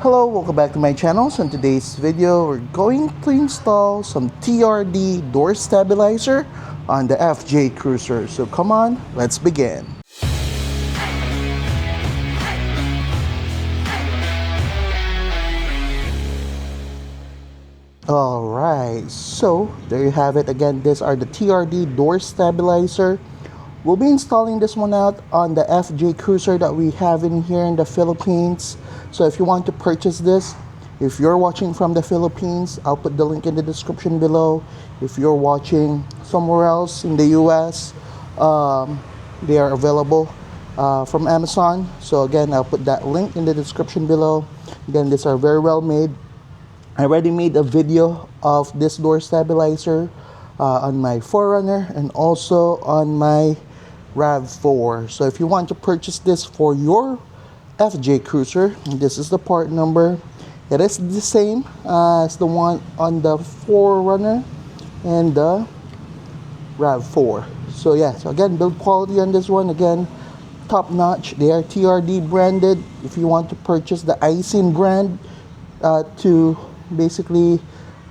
Hello, welcome back to my channel. So in today's video, we're going to install some TRD Door Stabilizer on the FJ Cruiser. So come on, let's begin. Alright, so there you have it. Again, these are the TRD Door Stabilizer. We'll be installing this one out on the FJ Cruiser that we have in here in the Philippines. So if you want to purchase this, if you're watching from the Philippines, I'll put the link in the description below. If you're watching somewhere else in the US, they are available from Amazon. So again, I'll put that link in the description below. Again, these are very well made. I already made a video of this door stabilizer on my 4Runner and also on my RAV4. So if you want to purchase this for your FJ Cruiser, this is the part number. It is the same as the one on the 4Runner and the RAV4. So yeah, so again, build quality on this one, again, top notch. They are TRD branded. If you want to purchase the Aisin brand to basically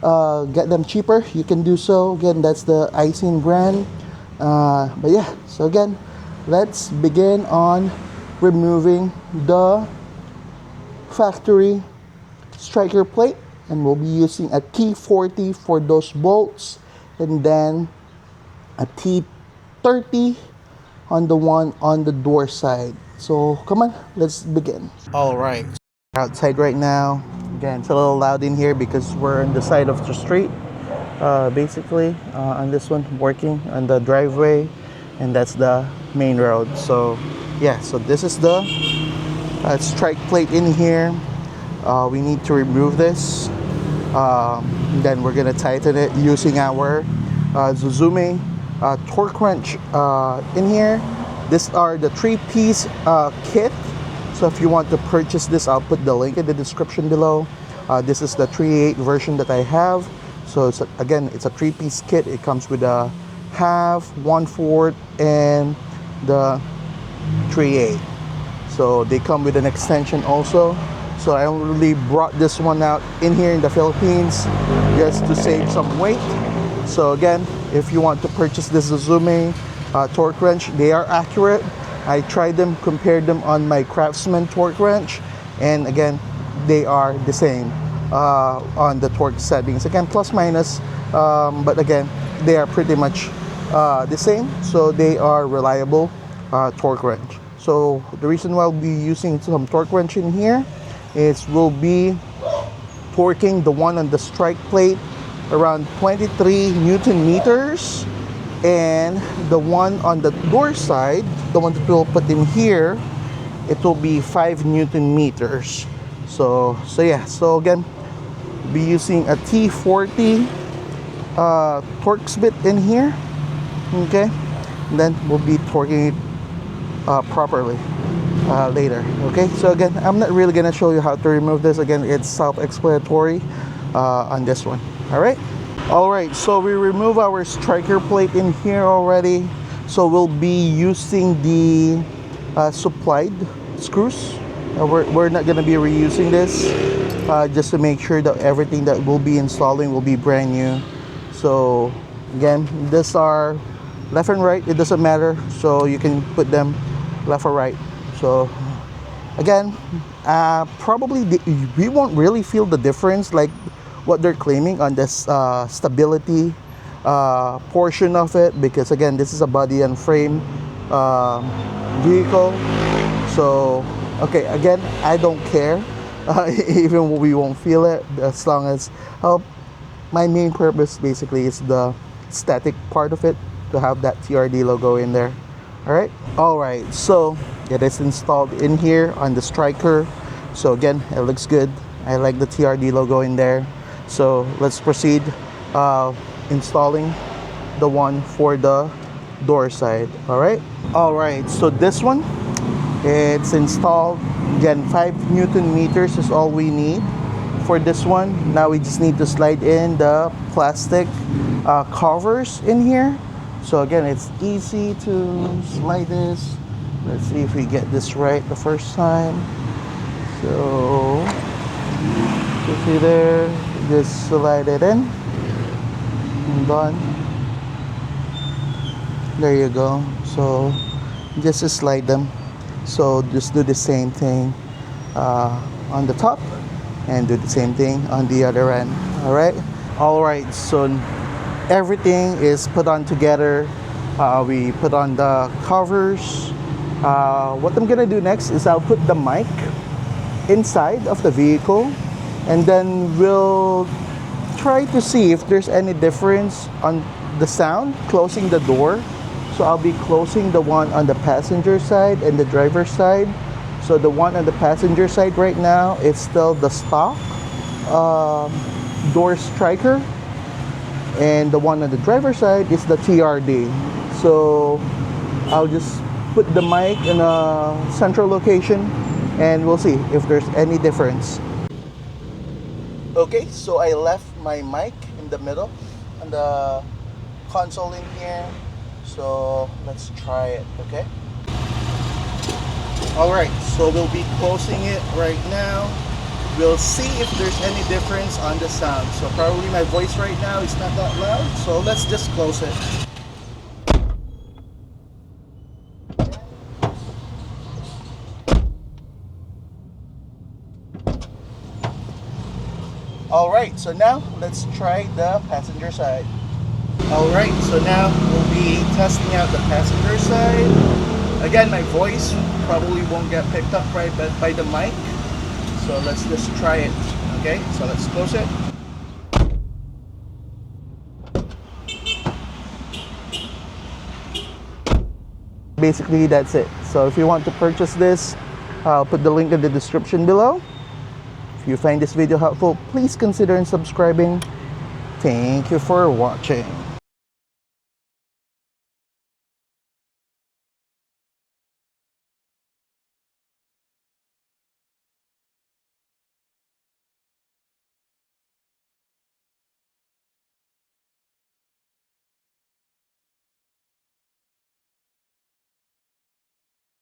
get them cheaper, you can do so. Again, that's the Aisin brand. But yeah, so again, let's begin on removing the factory striker plate, and we'll be using a T40 for those bolts and then a T30 on the one on the door side. So come on, let's begin. All right, outside right now. Again, it's a little loud in here because we're on the side of the street, basically on this one, working on the driveway, and that's the main road. So yeah, so this is the strike plate in here. We need to remove this, then we're gonna tighten it using our Suzume torque wrench in here. These are the 3-piece kit. So if you want to purchase this, I'll put the link in the description below. This is the 3/8 version that I have. So it's again, it's a 3-piece kit. It comes with a half, 1/4, and the 3/8. So they come with an extension also. So I only brought this one out in here in the Philippines just to save some weight. So again, if you want to purchase this Suzume torque wrench, they are accurate. I tried them, compared them on my Craftsman torque wrench, and again, they are the same on the torque settings. Again, plus minus, but again, they are pretty much the same. So they are reliable torque wrench. So the reason why I'll be using some torque wrench in here is we'll be torquing the one on the strike plate around 23 Newton meters. And the one on the door side, the one that we'll put in here, it will be 5 Newton meters. So yeah, so again, be using a T40 torque bit in here, okay? And then we'll be torquing it properly later, okay? So again, I'm not really gonna show you how to remove this. Again, it's self-explanatory on this one, all right? Alright, so we remove our striker plate in here already. So we'll be using the supplied screws. We're not going to be reusing this, just to make sure that everything that we'll be installing will be brand new. So again, these are left and right, it doesn't matter. So you can put them left or right. So again, probably we won't really feel the difference like what they're claiming on this stability portion of it, because again, this is a body and frame vehicle. So okay, again, I don't care even we won't feel it, as long as my main purpose basically is the static part of it, to have that TRD logo in there. All right, so it is installed in here on the striker. So again, it looks good. I like the TRD logo in there. So let's proceed installing the one for the door side. All right, so this one, it's installed. Again, 5 Newton meters is all we need for this one. Now we just need to slide in the plastic covers in here. So again, it's easy to slide this. Let's see if we get this right the first time. So See there, just slide it in and done. There you go. So just to slide them. So just do the same thing on the top and do the same thing on the other end. All right, so everything is put on together. We put on the covers. What I'm gonna do next is I'll put the mic inside of the vehicle, and then we'll try to see if there's any difference on the sound closing the door. So I'll be closing the one on the passenger side and the driver's side. So the one on the passenger side right now is still the stock door striker, and the one on the driver's side is the TRD. So I'll just put the mic in a central location and we'll see if there's any difference. Okay, so I left my mic in the middle on the console in here. So let's try it, okay? Alright, so we'll be closing it right now. We'll see if there's any difference on the sound. So probably my voice right now is not that loud, so let's just close it. Alright, so now let's try the passenger side. Alright, so now we'll be testing out the passenger side. Again, my voice probably won't get picked up right by the mic. So let's just try it. Okay, so let's close it. Basically, that's it. So if you want to purchase this, I'll put the link in the description below. If you find this video helpful, please consider subscribing. Thank you for watching.